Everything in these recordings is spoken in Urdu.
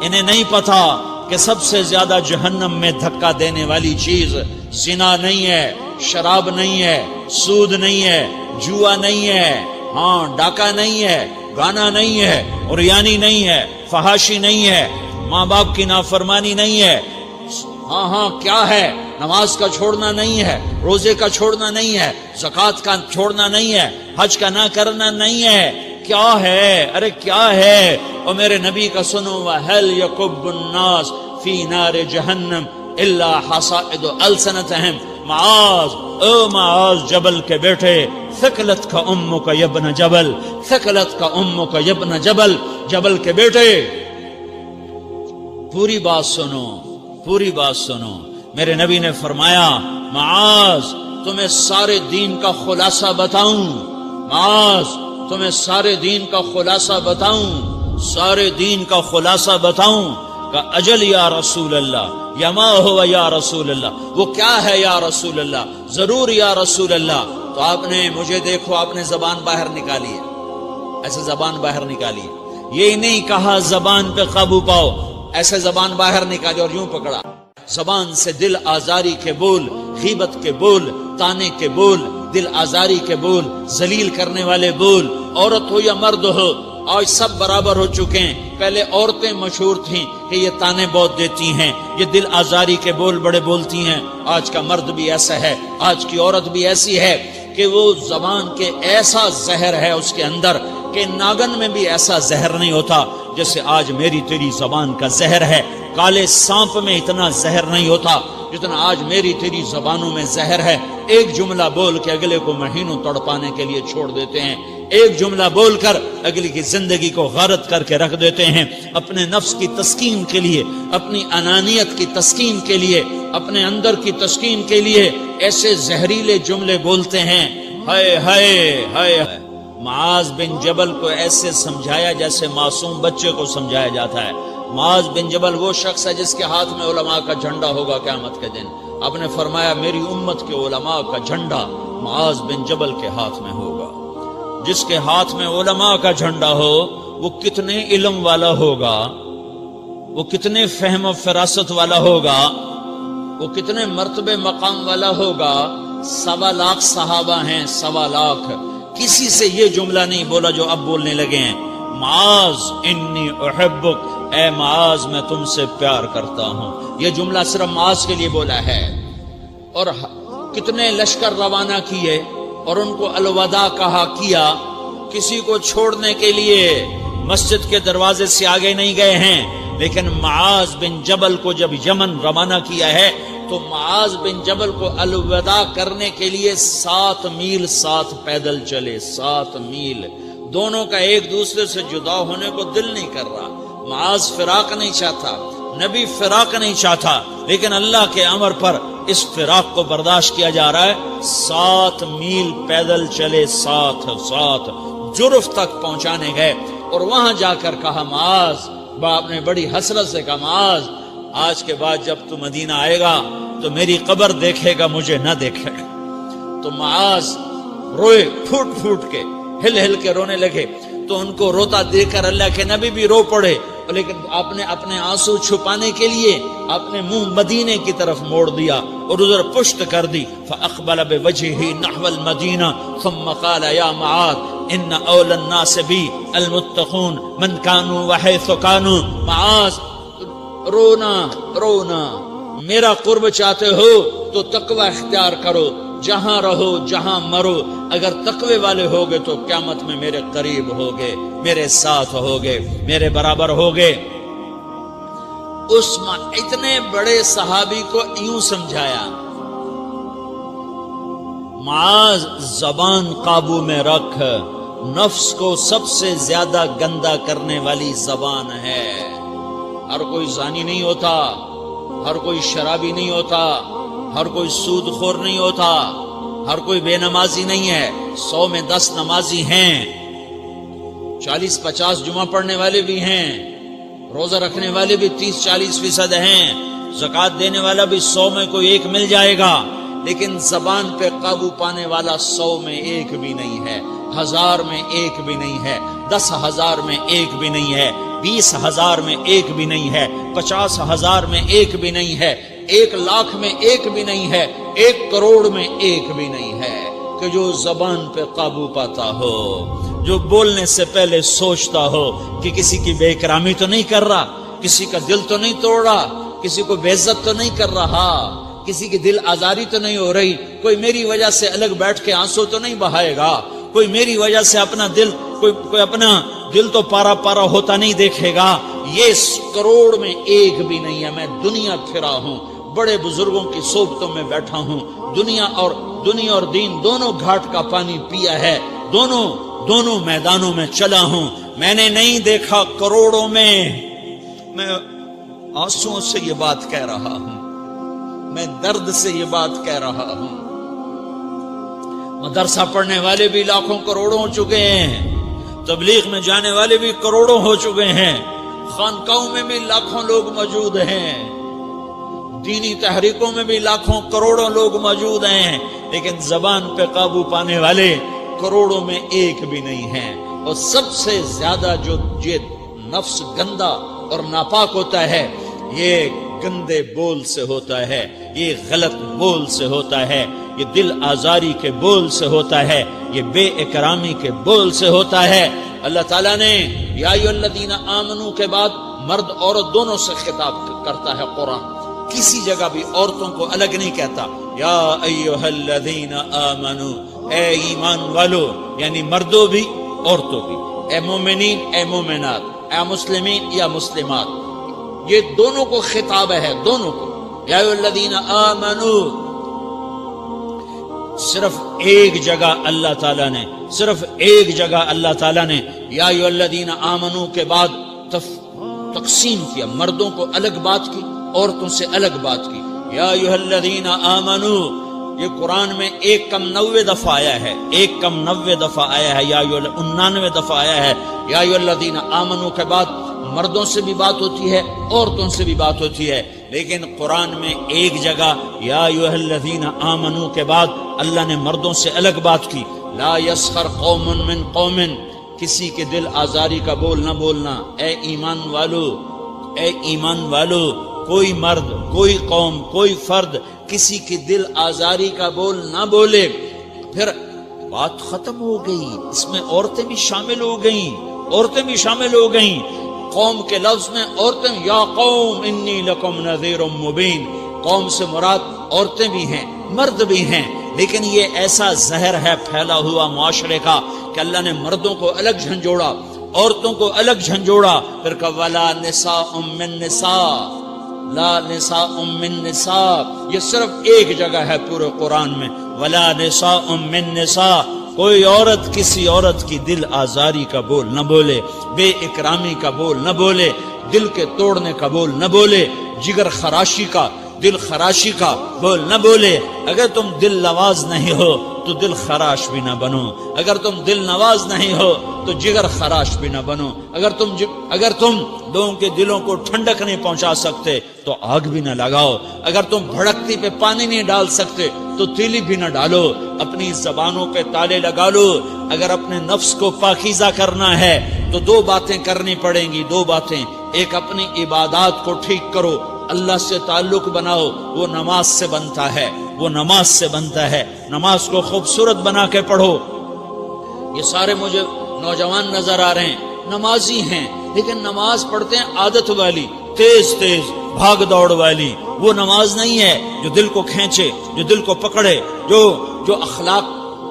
انہیں نہیں پتا کہ سب سے زیادہ جہنم میں دھکا دینے والی چیز زنا نہیں ہے، شراب نہیں ہے، سود نہیں ہے، جوا نہیں ہے، ہاں ڈاکہ نہیں ہے، گانا نہیں ہے، عریانی نہیں ہے، فحاشی نہیں ہے، ماں باپ کی نافرمانی نہیں ہے، ہاں کیا ہے، نماز کا چھوڑنا نہیں ہے، روزے کا چھوڑنا نہیں ہے، زکوٰۃ کا چھوڑنا نہیں ہے، حج کا نہ کرنا نہیں ہے، کیا ہے؟ ارے کیا ہے؟ اور میرے نبی کا سنو، وَهَلْ يَكُبُّ النَّاسِ فِي نَارِ جَهَنَّمَ إِلَّا حَصَائِدُ أَلْسِنَتِهِمْ معاذ، او معاذ جبل کے بیٹے، ثقلت کا امک یبن جبل، ثقلت کا امک یبن جبل، جبل کے بیٹے پوری بات سنو، پوری بات سنو۔ میرے نبی نے فرمایا، معاذ تمہیں سارے دین کا خلاصہ بتاؤں، معاذ تمہیں سارے دین کا خلاصہ بتاؤں، سارے دین کا خلاصہ بتاؤں؟ کہ اجل یا رسول اللہ، یا ما ہوا یا رسول اللہ، وہ کیا ہے یا رسول اللہ؟ ضرور یا رسول اللہ۔ تو آپ نے مجھے دیکھو، آپ نے زبان باہر نکالی ہے، ایسے زبان باہر نکالی ہے، یہ نہیں کہا زبان پہ قابو پاؤ، ایسے زبان باہر نکالی اور یوں پکڑا۔ زبان سے دل آزاری کے بول، غیبت کے بول، تانے کے بول، دل آزاری کے بول، ذلیل کرنے والے بول، عورت ہو یا مرد ہو، آج سب برابر ہو چکے ہیں۔ پہلے عورتیں مشہور تھیں کہ یہ تانے بہت دیتی ہیں، یہ دل آزاری کے بول بڑے بولتی ہیں۔ آج کا مرد بھی ایسا ہے، آج کی عورت بھی ایسی ہے کہ وہ زبان کے ایسا زہر ہے اس کے اندر کہ ناگن میں بھی ایسا زہر نہیں ہوتا جیسے آج میری تیری زبان کا زہر ہے۔ کالے سانپ میں اتنا زہر نہیں ہوتا جتنا آج میری تیری زبانوں میں زہر ہے۔ ایک جملہ بول کے اگلے کو مہینوں تڑپانے کے لیے چھوڑ دیتے ہیں، ایک جملہ بول کر اگلی کی زندگی کو غارت کر کے رکھ دیتے ہیں، اپنے نفس کی تسکین کے لیے، اپنی انانیت کی تسکین کے لیے، اپنے اندر کی تسکین کے لیے ایسے زہریلے جملے بولتے ہیں۔ ہائے ہائے ہائے۔ معاذ بن جبل کو ایسے سمجھایا جیسے معصوم بچے کو سمجھایا جاتا ہے۔ معاذ بن جبل وہ شخص ہے جس کے ہاتھ میں علماء کا جھنڈا ہوگا قیامت کے دن۔ آپ نے فرمایا میری امت کے علماء کا جھنڈا معاذ بن جبل کے ہاتھ میں ہوگا۔ جس کے ہاتھ میں علماء کا جھنڈا ہو وہ کتنے علم والا ہوگا، وہ کتنے فہم و فراست والا ہوگا، وہ کتنے مرتبے مقام والا ہوگا۔ 1.25 لاکھ صحابہ ہیں، 1.25 لاکھ، کسی سے یہ جملہ نہیں بولا جو اب بولنے لگے ہیں۔ معاذ انی احبک، اے معاذ میں تم سے پیار کرتا ہوں، یہ جملہ صرف معاذ کے لیے بولا ہے۔ اور کتنے لشکر روانہ کیے اور ان کو الوداع کہا کیا، کسی کو چھوڑنے کے لیے مسجد کے دروازے سے آگے نہیں گئے ہیں، لیکن معاذ بن جبل کو جب یمن روانہ کیا ہے تو معاذ بن جبل کو الوداع کرنے کے لیے 7 میل ساتھ پیدل چلے، 7 میل۔ دونوں کا ایک دوسرے سے جدا ہونے کو دل نہیں کر رہا، معاذ فراق نہیں چاہتا، نبی فراق نہیں چاہتا، لیکن اللہ کے امر پر اس فراق کو برداشت کیا جا رہا ہے۔ 7 میل پیدل چلے، 7 جرف تک پہنچانے گئے اور وہاں جا کر کہا معاذ، باپ نے بڑی حسرت سے کہا معاذ آج کے بعد جب تو مدینہ آئے گا تو میری قبر دیکھے گا، مجھے نہ دیکھے گا۔ تو معاذ روئے، پھوٹ پھوٹ کے، ہل ہل کے رونے لگے۔ تو ان کو روتا دیکھ کر اللہ کے نبی بھی رو پڑے، لیکن آپ نے اپنے آنسو چھپانے کے لیے اپنے منہ مدینے کی طرف موڑ دیا اور ادھر پشت کر دی۔ فاقبل بوجهه نحو المدینہ ثم قال یا معاذ ان اول الناس بی المتقون من كانوا وحيث كانوا۔ معاذ رونا، میرا قرب چاہتے ہو تو تقوی اختیار کرو، جہاں رہو جہاں مرو، اگر تقوی والے ہوگے تو قیامت میں میرے قریب ہوگے، میرے ساتھ ہوگے، میرے برابر ہوگے۔ اس اتنے بڑے صحابی کو یوں سمجھایا، معاذ زبان قابو میں رکھ، نفس کو سب سے زیادہ گندا کرنے والی زبان ہے۔ ہر کوئی زانی نہیں ہوتا، ہر کوئی شرابی نہیں ہوتا، ہر کوئی سود خور نہیں ہوتا، ہر کوئی بے نمازی نہیں ہے۔ 100 میں 10 نمازی ہیں، 40-50 جمعہ پڑھنے والے بھی ہیں، روزہ رکھنے والے بھی 30-40% ہیں، زکوٰۃ دینے والا بھی 100 میں کوئی ایک مل جائے گا، لیکن زبان پہ قابو پانے والا 100 میں ایک بھی نہیں ہے۔ 1000 میں ایک بھی نہیں ہے، 10,000 میں ایک بھی نہیں ہے، 20,000 میں ایک بھی نہیں ہے، 50,000 میں ایک بھی نہیں ہے، 1,00,000 میں ایک بھی نہیں ہے، 1 کروڑ میں ایک بھی نہیں ہے کہ جو زبان پہ قابو پاتا ہو، جو بولنے سے پہلے سوچتا ہو کہ کسی کی بے اکرامی تو نہیں کر رہا، کسی کا دل تو نہیں توڑ رہا، کسی کو بے عزت تو نہیں کر رہا، کسی کی دل آزاری تو نہیں ہو رہی، کوئی میری وجہ سے الگ بیٹھ کے آنسو تو نہیں بہائے گا، کوئی میری وجہ سے اپنا دل کوئی اپنا دل تو پارا پارا ہوتا نہیں دیکھے گا۔ یہ 1 کروڑ میں ایک بھی نہیں ہے۔ میں دنیا پھرا ہوں، بڑے بزرگوں کی صحبتوں میں بیٹھا ہوں، دنیا اور دین دونوں گھاٹ کا پانی پیا ہے، دونوں میدانوں میں چلا ہوں، میں نے نہیں دیکھا کروڑوں میں۔ میں آنسوؤں سے یہ بات کہہ رہا ہوں، میں درد سے یہ بات کہہ رہا ہوں۔ مدرسہ پڑھنے والے بھی لاکھوں کروڑوں ہو چکے ہیں، تبلیغ میں جانے والے بھی کروڑوں ہو چکے ہیں، خانقاہوں میں بھی لاکھوں لوگ موجود ہیں، دینی تحریکوں میں بھی لاکھوں کروڑوں لوگ موجود ہیں، لیکن زبان پہ قابو پانے والے کروڑوں میں ایک بھی نہیں ہیں۔ اور سب سے زیادہ جو یہ نفس گندا اور ناپاک ہوتا ہے، یہ گندے بول سے ہوتا ہے، یہ غلط بول سے ہوتا ہے، یہ دل آزاری کے بول سے ہوتا ہے، یہ بے اکرامی کے بول سے ہوتا ہے۔ اللہ تعالیٰ نے یا ایھا الذین آمنو کے بعد مرد عورت دونوں سے خطاب کرتا ہے قرآن، کسی جگہ بھی عورتوں کو الگ نہیں کہتا۔ یا ایھا الذین آمنو، اے ایمان والو، یعنی مردوں بھی عورتوں بھی، اے مومنین اے مومنات، اے مسلمین یا مسلمات، یہ دونوں کو خطاب ہے، دونوں کو۔ یا ایھا الذین آمنو، صرف ایک جگہ اللہ تعالیٰ نے یا ایھا الذین آمنو کے بعد تقسیم کیا، مردوں کو الگ بات کی، عورتوں سے الگ بات کی۔ یا ایھا الذین آمنو، یہ قرآن میں 199 دفعہ آیا ہے، 199 دفعہ آیا ہے، یا 99 دفعہ آیا ہے۔ یا ایھا الذین آمنو کے بعد مردوں سے بھی بات ہوتی ہے، عورتوں سے بھی بات ہوتی ہے، لیکن قرآن میں ایک جگہ یا ایھا الذین آمنو کے بعد اللہ نے مردوں سے الگ بات کی۔ لا یسخر قوم من قوم، کسی کے دل آزاری کا بول نہ بولنا۔ اے ایمان والو، کوئی مرد، کوئی قوم، کوئی فرد کسی کی دل آزاری کا بول نہ بولے۔ پھر بات ختم ہو گئی، اس میں عورتیں بھی شامل ہو گئیں، قوم کے لفظ میں عورتیں، یا قوم انی لکم نذیر مبین، قوم سے مراد عورتیں بھی ہیں، مرد بھی ہیں، لیکن یہ ایسا زہر ہے پھیلا ہوا معاشرے کا کہ اللہ نے مردوں کو الگ جھنجھوڑا، عورتوں کو الگ جھنجھوڑا، پھر کہ ولا نساء من نساء، لا نساء من نساء، یہ صرف ایک جگہ ہے پورے قرآن میں، ولا نساء من نساء، کوئی عورت کسی عورت کی دل آزاری کا بول نہ بولے، بے اکرامی کا بول نہ بولے، دل کے توڑنے کا بول نہ بولے، جگر خراشی کا، دل خراشی کا بول نہ بولے۔ اگر تم دل نواز نہیں ہو تو دل خراش بھی نہ بنو، اگر تم دل نواز نہیں ہو تو جگر خراش بھی نہ بنو، اگر تم لوگوں کے دلوں کو ٹھنڈک نہیں پہنچا سکتے تو آگ بھی نہ لگاؤ، اگر تم بھڑکتی پہ پانی نہیں ڈال سکتے تو تیلی بھی نہ ڈالو، اپنی زبانوں پہ تالے لگا لو۔ اگر اپنے نفس کو پاکیزہ کرنا ہے تو 2 باتیں کرنی پڑیں گی، 2 باتیں۔ ایک، اپنی عبادات کو ٹھیک کرو، اللہ سے تعلق بناؤ، وہ نماز سے بنتا ہے، نماز کو خوبصورت بنا کے پڑھو۔ یہ سارے مجھے نوجوان نظر آ رہے ہیں، نمازی ہیں، لیکن نماز پڑھتے ہیں عادت والی، تیز بھاگ دوڑ والی۔ وہ نماز نہیں ہے جو دل کو کھینچے، جو دل کو پکڑے، جو اخلاق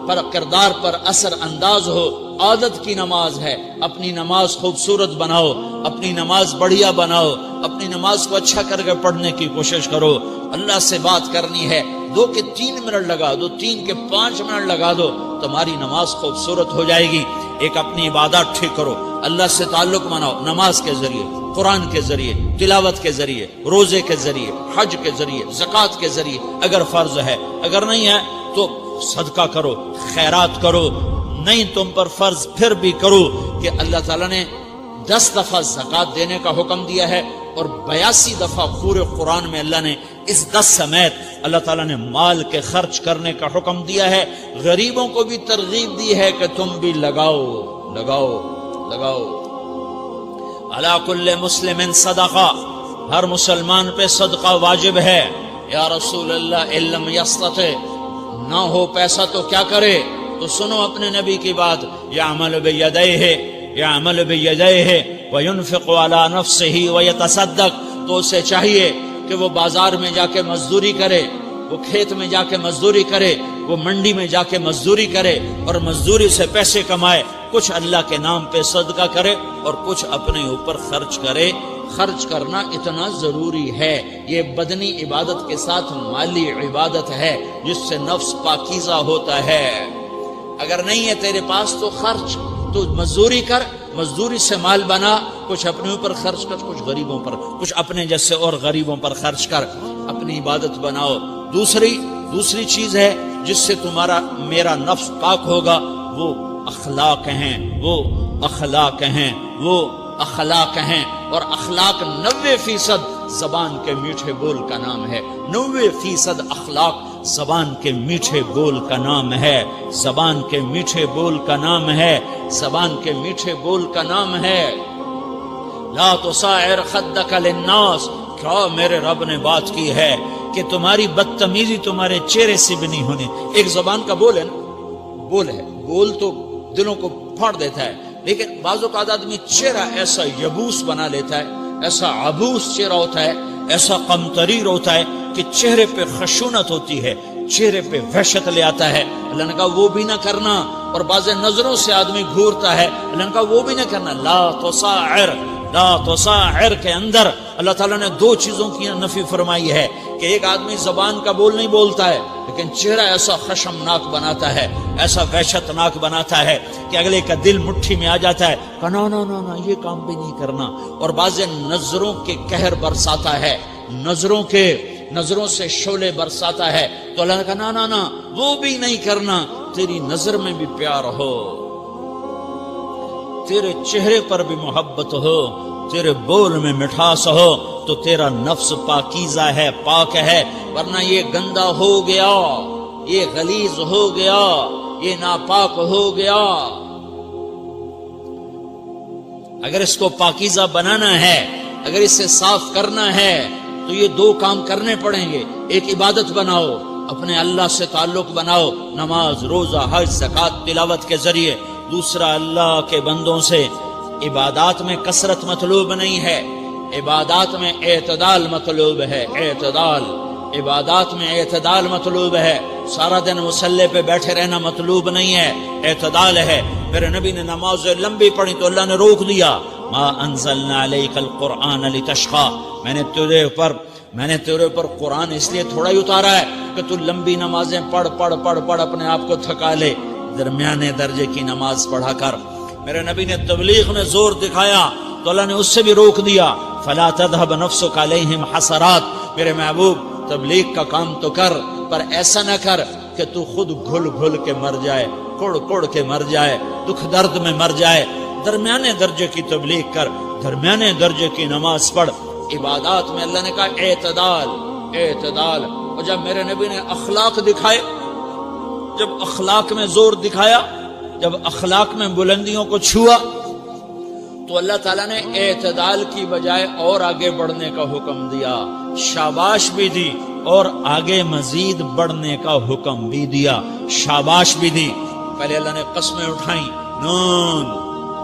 پر، کردار پر اثر انداز ہو۔ عادت کی نماز ہے۔ اپنی نماز خوبصورت بناؤ، اپنی نماز بڑھیا بناؤ، اپنی نماز کو اچھا کر کے پڑھنے کی کوشش کرو۔ اللہ سے بات کرنی ہے، 2 کے 3 منٹ لگا دو، 3 کے 5 منٹ لگا دو، تمہاری نماز خوبصورت ہو جائے گی۔ ایک، اپنی عبادات ٹھیک کرو، اللہ سے تعلق بناؤ، نماز کے ذریعے، قرآن کے ذریعے، تلاوت کے ذریعے، روزے کے ذریعے، حج کے ذریعے، زکوٰۃ کے ذریعے، اگر فرض ہے، اگر نہیں ہے تو صدقہ کرو، خیرات کرو، نہیں تم پر فرض پھر بھی کرو کہ اللہ تعالیٰ نے 10 دفعہ زکات دینے کا حکم دیا ہے، اور 82 دفعہ پورے قرآن میں اللہ نے اس 10 سمیت اللہ تعالیٰ نے مال کے خرچ کرنے کا حکم دیا ہے۔ غریبوں کو بھی ترغیب دی ہے کہ تم بھی لگاؤ لگاؤ لگاؤ۔ علی کل مسلم صدقہ، ہر مسلمان پہ صدقہ واجب ہے۔ یا رسول اللہ ان لم یستطع، نہ ہو پیسہ تو کیا کرے؟ تو سنو اپنے نبی کی بات، یعمل بیدیہ، یعمل بیدیہ وینفق علی نفسہ ویتصدق، تو اسے چاہیے کہ وہ بازار میں جا کے مزدوری کرے، وہ کھیت میں جا کے مزدوری کرے، وہ منڈی میں جا کے مزدوری کرے، اور مزدوری سے پیسے کمائے، کچھ اللہ کے نام پہ صدقہ کرے اور کچھ اپنے اوپر خرچ کرے۔ خرچ کرنا اتنا ضروری ہے، یہ بدنی عبادت کے ساتھ مالی عبادت ہے جس سے نفس پاکیزہ ہوتا ہے۔ اگر نہیں ہے تیرے پاس تو خرچ، تو مزدوری کر، مزدوری سے مال بنا، کچھ اپنے اوپر خرچ کر، کچھ غریبوں پر، کچھ اپنے جیسے اور غریبوں پر خرچ کر، اپنی عبادت بناؤ۔ دوسری چیز ہے جس سے تمہارا میرا نفس پاک ہوگا، وہ اخلاق ہیں، وہ اخلاق ہیں، وہ اخلاق ہیں، اور اخلاق 90% زبان کے میٹھے بول کا نام ہے۔ 90% اخلاق زبان کے میٹھے بول کا نام ہے، زبان کے میٹھے بول کا نام ہے، زبان کے میٹھے بول کا نام ہے۔ لا تصاعر خدک للناس، کیا میرے رب نے بات کی ہے کہ تمہاری بدتمیزی تمہارے چہرے سے بھی نہیں ہونی۔ ایک زبان کا بول ہے نا، بول ہے، بول تو دلوں کو پھاڑ دیتا ہے، لیکن بعض اوقات آدمی چہرہ ایسا یبوس بنا لیتا ہے، ایسا عبوس چہرہ ہوتا ہے، ایسا قمطریر ہوتا ہے کہ چہرے پہ خشونت ہوتی ہے، چہرے پہ وحشت لے آتا ہے۔ اللہ نے کہا وہ بھی نہ کرنا، اور بعض نظروں سے آدمی گھورتا ہے، اللہ نے کہا وہ بھی نہ کرنا۔ لا تصاعر، لا تصاعر کے اندر اللہ تعالیٰ نے 2 چیزوں کی نفی فرمائی ہے کہ ایک آدمی زبان کا بول نہیں بولتا ہے لیکن چہرہ ایسا خشمناک بناتا ہے، ایسا وحشتناک بناتا ہے کہ اگلے کا دل مٹھی میں آ جاتا ہے کہ نا نا نا نا یہ کام بھی نہیں کرنا۔ اور بعض نظروں کے قہر برساتا ہے، نظروں سے شعلے برساتا ہے، تو اللہ نے کہا نا نا نا وہ بھی نہیں کرنا۔ تیری نظر میں بھی پیار ہو، تیرے چہرے پر بھی محبت ہو، تیرے بول میں مٹھاس ہو، تو تیرا نفس پاکیزہ ہے، پاک ہے۔ ورنہ یہ گندا ہو گیا، یہ غلیظ ہو گیا، یہ ناپاک ہو گیا۔ اگر اس کو پاکیزہ بنانا ہے، اگر اسے صاف کرنا ہے، تو یہ 2 کام کرنے پڑیں گے۔ ایک عبادت بناؤ، اپنے اللہ سے تعلق بناؤ، نماز، روزہ، حج، زکوٰۃ، تلاوت کے ذریعے۔ دوسرا، اللہ کے بندوں سے عبادات میں کثرت مطلوب نہیں ہے، عبادات میں اعتدال مطلوب ہے، اعتدال، عبادات میں اعتدال مطلوب ہے۔ سارا دن مصلی پہ بیٹھے رہنا مطلوب نہیں ہے، اعتدال ہے۔ میرے نبی نے نماز لمبی پڑھی تو اللہ نے روک دیا، ما انزلنا علیک القرآن لتشقی، میں نے تیرے اوپر قرآن اس لیے تھوڑا ہی اتارا ہے کہ تو لمبی نمازیں پڑھ اپنے آپ کو تھکا لے، درمیانے درجے کی نماز پڑھا کر۔ میرے نبی نے تبلیغ میں زور دکھایا تو اللہ نے اس سے بھی روک دیا، فلا تذهب نفسك علیہم حسرات، میرے محبوب تبلیغ کا کام تو کر، پر ایسا نہ کر کہ تو خود گھل کے مر جائے، کڑ کے مر جائے، دکھ درد میں مر جائے۔ درمیانے درجے کی تبلیغ کر، درمیانے درجے کی نماز پڑھ۔ عبادات میں اللہ نے کہا اعتدال، اعتدال۔ اور جب میرے نبی نے اخلاق دکھائے، جب اخلاق میں زور دکھایا، جب اخلاق میں بلندیوں کو چھوا، تو اللہ تعالیٰ نے اعتدال کی بجائے اور آگے بڑھنے کا حکم دیا، شاباش بھی دی اور آگے مزید بڑھنے کا حکم بھی دیا، شاباش بھی دی۔ پہلے اللہ نے قسمیں اٹھائیں، نون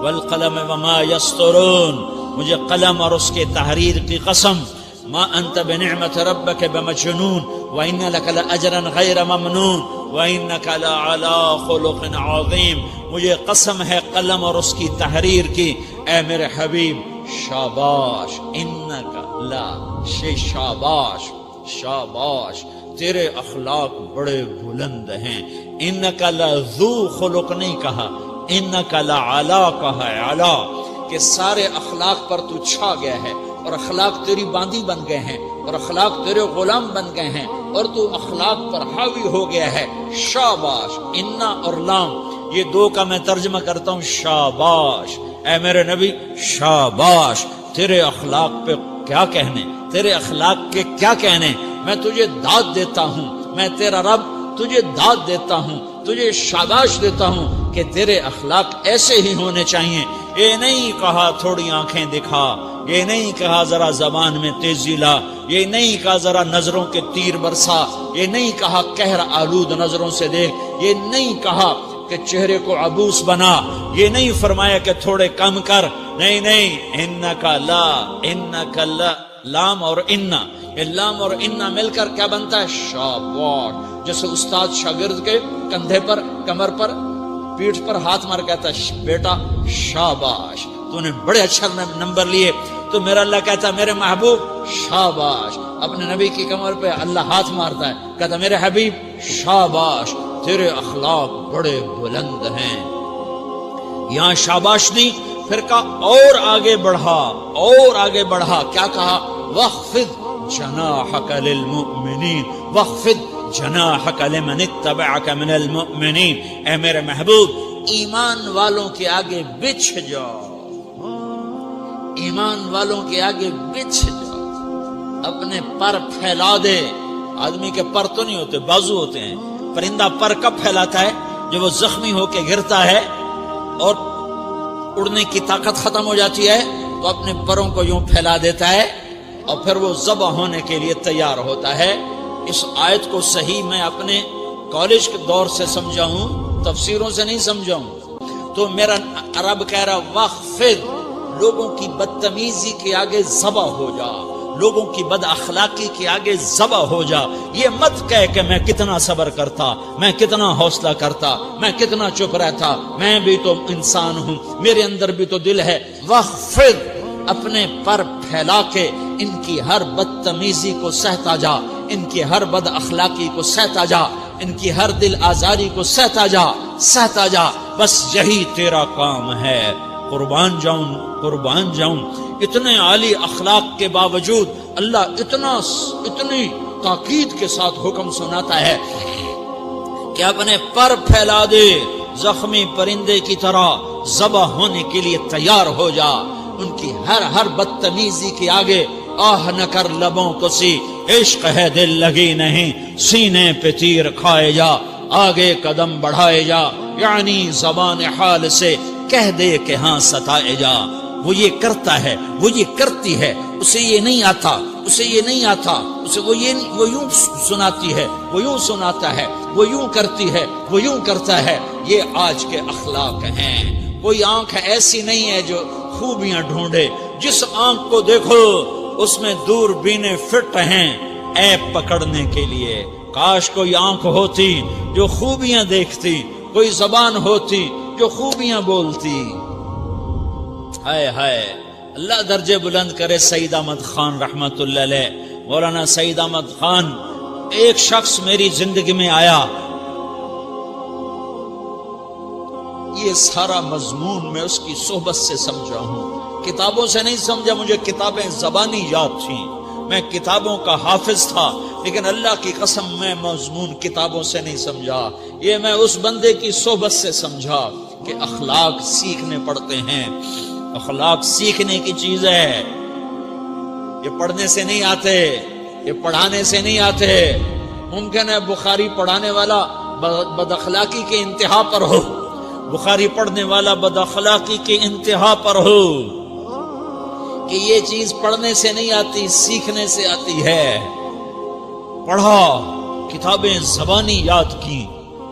والقلم وما یسطرون، مجھے قلم اور اس کے تحریر کی قسم، ما انت بنعمت ربک بمجنون وان لک لاجرا غیر ممنون وانک لعلی خلق عظیم، مجھے قسم ہے قلم اور اس کی تحریر کی، اے میرے حبیب شاباش، انک لا شاباش شاباش، تیرے اخلاق بڑے بلند ہیں۔ انک لذو خلق نہیں کہا، انک لعلی کہا ہے، علا، کہ سارے اخلاق پر تو چھا گیا ہے، اور اخلاق تیری باندی بن گئے ہیں، اور اخلاق تیرے غلام بن گئے ہیں، اور تو اخلاق پر حاوی ہو گیا ہے۔ شاباش، انا اور لام، یہ 2 کا میں ترجمہ کرتا ہوں، شاباش، اے میرے نبی شاباش، تیرے اخلاق پہ کیا کہنے، تیرے اخلاق کے کیا کہنے، میں تجھے داد دیتا ہوں، میں تیرا رب تجھے داد دیتا ہوں، تجھے شاباش دیتا ہوں کہ تیرے اخلاق ایسے ہی ہونے چاہیے۔ یہ نہیں کہا تھوڑی آنکھیں دکھا، یہ نہیں کہا ذرا زبان میں تیزی لا، یہ نہیں کہا ذرا نظروں کے تیر برسا، یہ نہیں کہا قہر آلود نظروں سے دیکھ، یہ نہیں کہا کہ چہرے کو عبوس بنا، یہ نہیں فرمایا کہ تھوڑے کم کر، نہیں نہیں، انکا لا، انکا لا، لام اور انا، یہ لام اور انا مل کر کیا بنتا ہے؟ شاباش۔ جیسے استاد شاگرد کے کندھے پر، کمر پر، پیٹھ پر ہاتھ مار کہتا ہے بیٹا شاباش، تو نے بڑے اچھا نمبر لیے، تو میرا اللہ کہتا ہے میرے محبوب شاباش۔ اپنے نبی کی کمر پہ اللہ ہاتھ مارتا ہے، کہتا میرے حبیب شاباش، تیرے اخلاق بڑے بلند ہیں۔ یہاں شاباش دی، پھر کہا اور آگے بڑھا، اور آگے بڑھا، کیا کہا؟ وَخْفِضْ جَنَاحَكَ لِلْمُؤْمِنِينَ وَخْفِضْ جَنَاحَكَ لِمَنِ اتَّبَعَكَ مِنَ الْمُؤْمِنِينَ، اے میرے محبوب ایمان والوں کے آگے بچھ جاؤ، ایمان والوں کے آگے بچھ جاؤ، اپنے پر پھیلا دے۔ آدمی کے پر تو نہیں ہوتے، بازو ہوتے ہیں۔ پرندہ پر کب پھیلاتا ہے؟ جب وہ زخمی ہو کے گرتا ہے اور اڑنے کی طاقت ختم ہو جاتی ہے تو اپنے پروں کو یوں پھیلا دیتا ہے اور پھر وہ ذبح ہونے کے لیے تیار ہوتا ہے۔ اس آیت کو صحیح میں اپنے کالج کے دور سے سمجھا ہوں، تفسیروں سے نہیں سمجھا ہوں۔ تو میرا عرب کہہ رہا وَخْفِضْ، لوگوں کی بدتمیزی کے آگے ذبح ہو جا، لوگوں کی بد اخلاقی کے آگے ذبح ہو جا۔ یہ مت کہہ کہ میں کتنا صبر کرتا، میں کتنا حوصلہ کرتا، میں کتنا چپ رہتا، میں بھی تو انسان ہوں، میرے اندر بھی تو دل ہے۔ وَخْفِضْ، اپنے پر پھیلا کے ان کی ہر بدتمیزی کو سہتا جا، ان کی ہر بد اخلاقی کو سہتا جا، ان کی ہر دل آزاری کو سہتا جا، سہتا جا، بس یہی تیرا کام ہے۔ قربان جاؤں، قربان جاؤں، اتنے عالی اخلاق کے باوجود اللہ اتنی تاکید کے ساتھ حکم سناتا ہے کہ اپنے پر پھیلا دے، زخمی پرندے کی طرح ذبح ہونے کے لیے تیار ہو جا۔ ان کی ہر بدتمیزی کے آگے آہ نہ کر لبوں کو سی، عشق ہے دل لگی نہیں، سینے پہ تیر کھائے جا، آگے قدم بڑھائے جا، یعنی زبان حال سے کہہ دے کہ ہاں ستائے جا۔ وہ یہ کرتا ہے، وہ یہ کرتی ہے، اسے یہ نہیں آتا، اسے یہ نہیں آتا، اسے وہ یوں سناتی ہے، وہ یوں سناتا ہے، وہ یوں کرتی ہے، وہ یوں کرتا ہے۔ یہ آج کے اخلاق ہیں۔ کوئی آنکھ ایسی نہیں ہے جو خوبیاں ڈھونڈے، جس آنکھ کو دیکھو اس میں دوربینیں فٹ ہیں عیب پکڑنے کے لیے۔ کاش کوئی آنکھ ہوتی جو خوبیاں دیکھتی، کوئی زبان ہوتی جو خوبیاں بولتی۔ ہائے ہائے، اللہ درجے بلند کرے سعید احمد خان رحمت اللہ علیہ۔ مولانا سعید احمد خان، ایک شخص میری زندگی میں آیا، یہ سارا مضمون میں اس کی صحبت سے سمجھا ہوں، کتابوں سے نہیں سمجھا۔ مجھے کتابیں زبانی یاد تھیں، میں کتابوں کا حافظ تھا، لیکن اللہ کی قسم میں مضمون کتابوں سے نہیں سمجھا، یہ میں اس بندے کی صحبت سے سمجھا کہ اخلاق سیکھنے پڑتے ہیں۔ اخلاق سیکھنے کی چیز ہے، یہ پڑھنے سے نہیں آتے، یہ پڑھانے سے نہیں آتے۔ ممکن ہے بخاری پڑھانے والا بد اخلاقی کے انتہا پر ہو، بخاری پڑھنے والا بد اخلاقی کے انتہا پر ہو، کہ یہ چیز پڑھنے سے نہیں آتی، سیکھنے سے آتی ہے۔ پڑھا، کتابیں زبانی یاد کی،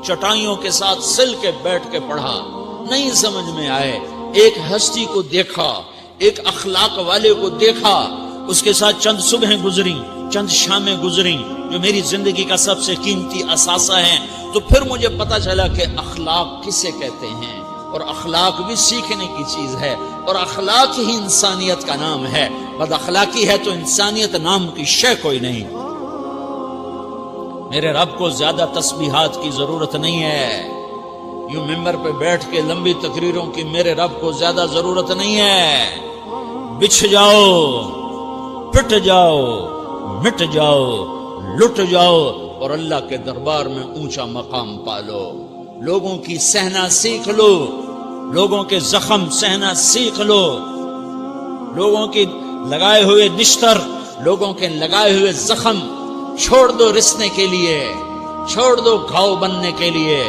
چٹائیوں کے ساتھ سل کے بیٹھ کے پڑھا، نہیں سمجھ میں آئے، ایک ہستی کو دیکھا، ایک اخلاق والے کو دیکھا، اس کے ساتھ چند صبحیں گزری، چند شامیں گزری جو میری زندگی کا سب سے قیمتی اثاثہ ہیں، تو پھر مجھے پتا چلا کہ اخلاق کسے کہتے ہیں، اور اخلاق بھی سیکھنے کی چیز ہے، اور اخلاق ہی انسانیت کا نام ہے۔ بد اخلاقی ہے تو انسانیت نام کی شے کوئی نہیں۔ میرے رب کو زیادہ تسبیحات کی ضرورت نہیں ہے، یوں ممبر پہ بیٹھ کے لمبی تقریروں کی میرے رب کو زیادہ ضرورت نہیں ہے۔ بچھ جاؤ، پٹ جاؤ، مٹ جاؤ، لٹ جاؤ، اور اللہ کے دربار میں اونچا مقام پالو۔ لوگوں کی سہنا سیکھ لو، لوگوں کے زخم سہنا سیکھ لو، لوگوں کی لگائے ہوئے نشتر، لوگوں کے لگائے ہوئے زخم چھوڑ دو رسنے کے لیے، چھوڑ دو گھاؤ بننے کے لیے،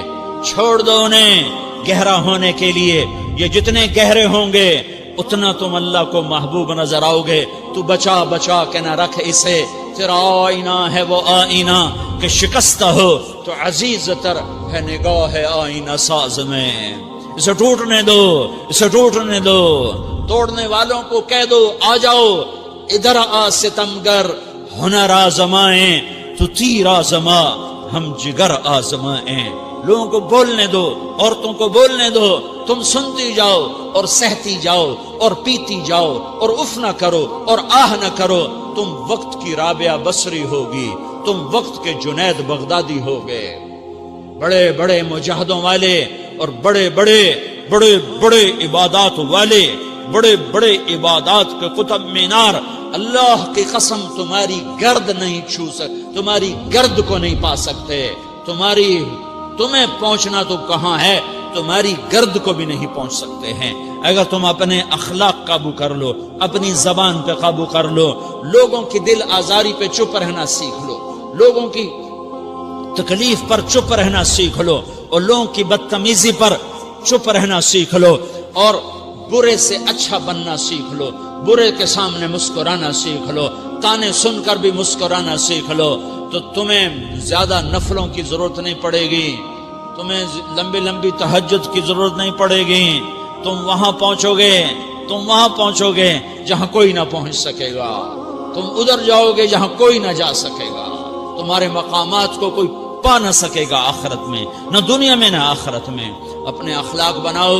چھوڑ دو انہیں گہرا ہونے کے لیے۔ یہ جتنے گہرے ہوں گے اتنا تم اللہ کو محبوب نظر آؤ گے۔ تو بچا بچا کے نہ رکھ اسے، تیرا آئینہ ہے وہ آئینہ کہ شکستہ ہو تو عزیز تر ہے نگاہ آئینہ ساز میں۔ اسے ٹوٹنے دو، اسے ٹوٹنے دو۔ توڑنے والوں کو کہہ دو آ جاؤ ادھر آ ستمگر، ہنر آزمائیں تو تیر آزما، ہم جگر آزمائیں۔ لوگوں کو بولنے دو، عورتوں کو بولنے دو، تم سنتی جاؤ اور سہتی جاؤ اور پیتی جاؤ اور اف نہ کرو اور آہ نہ کرو۔ تم وقت کی رابعہ بصری ہوگی، تم وقت کے جنید بغدادی ہوگے۔ بڑے بڑے مجاہدوں والے اور بڑے بڑے بڑے بڑے عبادات والے، بڑے بڑے عبادات کے قطب مینار، اللہ کی قسم تمہاری گرد نہیں چھو سکتے، تمہاری گرد کو نہیں پا سکتے۔ تمہیں پہنچنا تو کہاں ہے، تمہاری گرد کو بھی نہیں پہنچ سکتے ہیں۔ اگر تم اپنے اخلاق قابو کر لو، اپنی زبان پہ قابو کر لو، لوگوں کی دل آزاری پہ چپ رہنا سیکھ لو، لوگوں کی تکلیف پر چپ رہنا سیکھ لو، اور لوگوں کی بدتمیزی پر چپ رہنا سیکھ لو، اور برے سے اچھا بننا سیکھ لو، برے کے سامنے مسکرانا سیکھ لو، تانے سن کر بھی مسکرانا سیکھ لو، تو تمہیں زیادہ نفلوں کی ضرورت نہیں پڑے گی، تمہیں لمبی لمبی تہجد کی ضرورت نہیں پڑے گی۔ تم وہاں پہنچو گے جہاں کوئی نہ پہنچ سکے گا، تم ادھر جاؤ گے جہاں کوئی نہ جا سکے گا، تمہارے مقامات کو کوئی پا نہ سکے گا آخرت میں، نہ دنیا میں نہ آخرت میں۔ اپنے اخلاق بناؤ،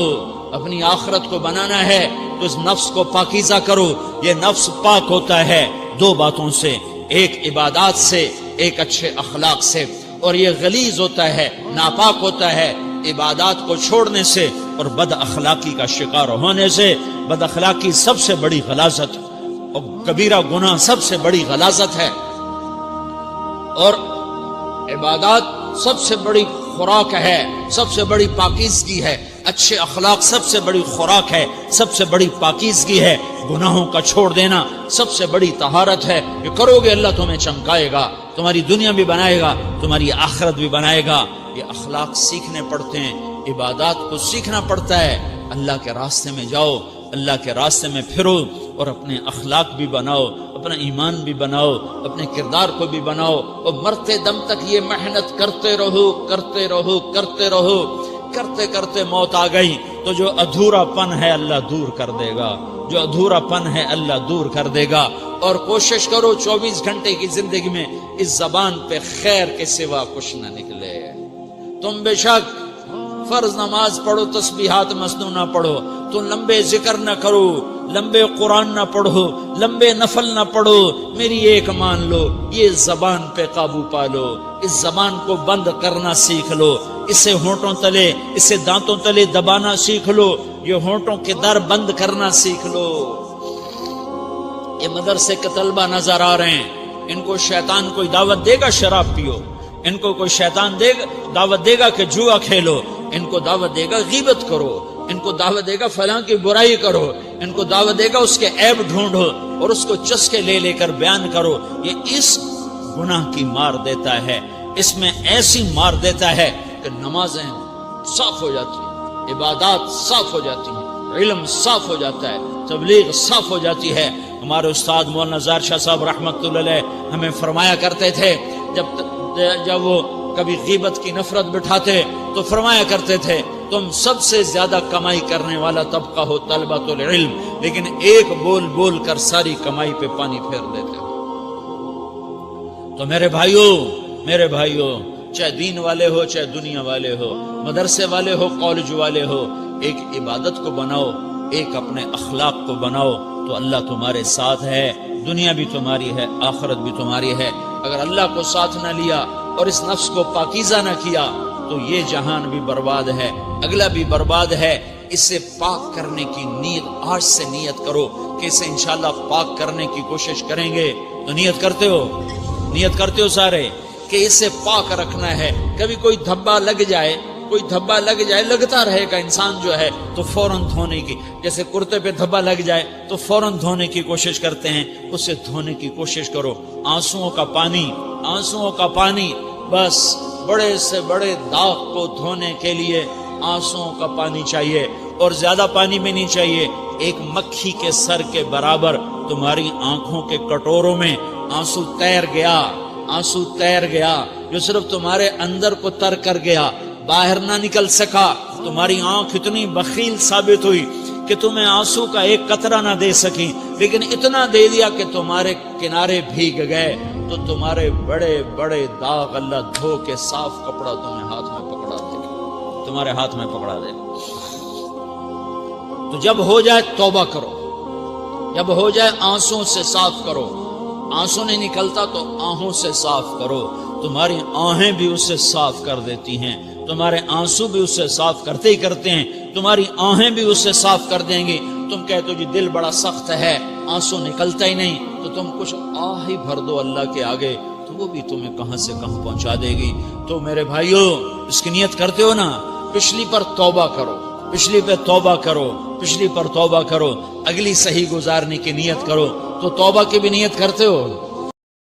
اپنی آخرت کو بنانا ہے تو اس نفس کو پاکیزہ کرو۔ یہ نفس پاک ہوتا ہے دو باتوں سے، ایک عبادات سے، ایک اچھے اخلاق سے، اور یہ غلیظ ہوتا ہے، ناپاک ہوتا ہے عبادات کو چھوڑنے سے اور بد اخلاقی کا شکار ہونے سے۔ بد اخلاقی سب سے بڑی غلاظت اور کبیرہ گناہ سب سے بڑی غلاظت ہے، اور عبادات سب سے بڑی خوراک ہے، سب سے بڑی پاکیزگی ہے۔ اچھے اخلاق سب سے بڑی خوراک ہے، سب سے بڑی پاکیزگی ہے۔ گناہوں کا چھوڑ دینا سب سے بڑی طہارت ہے۔ یہ کرو گے اللہ تمہیں چمکائے گا، تمہاری دنیا بھی بنائے گا، تمہاری آخرت بھی بنائے گا۔ یہ اخلاق سیکھنے پڑتے ہیں، عبادات کو سیکھنا پڑتا ہے۔ اللہ کے راستے میں جاؤ، اللہ کے راستے میں پھرو، اور اپنے اخلاق بھی بناؤ، اپنا ایمان بھی بناؤ، اپنے کردار کو بھی بناؤ، اور مرتے دم تک یہ محنت کرتے رہو کرتے رہو کرتے رہو۔ کرتے کرتے موت آ گئی تو جو ادھورا پن ہے اللہ دور کر دے گا، جو ادھورا پن ہے اللہ دور کر دے گا۔ اور کوشش کرو 24 گھنٹے کی زندگی میں اس زبان پہ خیر کے سوا کچھ نہ نکلے۔ تم بے شک فرض نماز پڑھو، تسبیحات مسنون نہ پڑھو، تو لمبے ذکر نہ کرو، لمبے قرآن نہ پڑھو، لمبے نفل نہ پڑھو، میری ایک مان لو، یہ زبان پہ قابو پا لو، اس زبان کو بند کرنا سیکھ لو، اسے ہونٹوں تلے، اسے دانتوں تلے دبانا سیکھ لو، یہ ہونٹوں کے در بند کرنا سیکھ لو۔ یہ مدرسے کے طلبہ نظر آ رہے ہیں، ان کو شیطان کوئی دعوت دے گا شراب پیو، ان کو کوئی شیطان دعوت دے گا کہ جوا کھیلو، ان کو دعوت دے گا غیبت کرو، ان کو دعوت دے گا فلاں کی برائی کرو، ان کو دعوت دے گا اس کے عیب ڈھونڈو اور اس کو چسکے لے لے کر بیان کرو۔ یہ اس گناہ کی مار دیتا ہے، اس میں ایسی مار دیتا ہے کہ نمازیں صاف ہو جاتی ہیں، عبادات صاف ہو جاتی ہیں، علم صاف ہو جاتا ہے، تبلیغ صاف ہو جاتی ہے۔ ہمارے استاد مولانا زار شاہ صاحب رحمۃ اللہ علیہ ہمیں فرمایا کرتے تھے، جب وہ کبھی غیبت کی نفرت بٹھاتے تو فرمایا کرتے تھے تم سب سے زیادہ کمائی کرنے والا طبقہ ہو طلبۃ العلم، لیکن ایک بول بول کر ساری کمائی پہ پانی پھیر دیتے ہو۔ تو میرے بھائیوں چاہے دین والے ہو چاہے دنیا والے ہو، مدرسے والے ہو کالج والے ہو، ایک عبادت کو بناؤ، ایک اپنے اخلاق کو بناؤ، تو اللہ تمہارے ساتھ ہے، دنیا بھی تمہاری ہے، آخرت بھی تمہاری ہے۔ اگر اللہ کو ساتھ نہ لیا اور اس نفس کو پاکیزہ نہ کیا تو یہ جہان بھی برباد ہے، اگلا بھی برباد ہے۔ اسے پاک کرنے کی نیت آج سے نیت کرو کہ اسے انشاءاللہ پاک کرنے کی کوشش کریں گے۔ تو نیت کرتے ہو سارے کہ اسے پاک رکھنا ہے۔ کبھی کوئی دھبا لگ جائے کوئی دھبا لگ جائے، لگتا رہے گا انسان جو ہے تو فوراً دھونے کی، جیسے کرتے پہ دھبا لگ جائے تو فوراً دھونے کی کوشش کرتے ہیں، اسے دھونے کی کوشش کرو۔ آنسوؤں کا پانی بس بڑے سے بڑے داغ کو دھونے کے لیے آنسوؤں کا پانی چاہیے، اور زیادہ پانی بھی نہیں چاہیے۔ ایک مکھی کے سر کے برابر تمہاری آنکھوں کے کٹوروں میں آنسو تیر گیا جو صرف تمہارے اندر کو تر کر گیا، باہر نہ نکل سکا۔ تمہاری آنکھ اتنی بخیل ثابت ہوئی کہ تمہیں آنسو کا ایک قطرہ نہ دے سکی، لیکن اتنا دے دیا کہ تمہارے کنارے بھیگ گئے۔ تو تمہارے بڑے بڑے داغ اللہ دھو کے صاف کپڑا تمہیں تمہارے ہاتھ میں پکڑا دے۔ تو جب ہو جائے توبہ کرو، جب ہو جائے آنسوں سے صاف کرو۔ آنسو نہیں نکلتا تو آہوں سے صاف کرو، تمہاری آہیں بھی اسے صاف کر دیتی ہیں، تمہارے آنسو بھی اسے صاف کرتے ہی کرتے ہیں، تمہاری آہیں بھی اسے صاف کر دیں گی۔ تم کہتے ہو جی دل بڑا سخت ہے، آنسو نکلتا ہی نہیں، تو تم کچھ آہ ہی بھر دو اللہ کے آگے، تو وہ بھی تمہیں کہاں سے کہاں پہنچا دے گی۔ تو میرے بھائیو، اس کی نیت کرتے ہو نا، پچھلی پر توبہ کرو، پچھلی پہ توبہ کرو، پچھلی پر توبہ کرو، اگلی صحیح گزارنے کی نیت کرو۔ تو توبہ کی بھی نیت کرتے ہو؟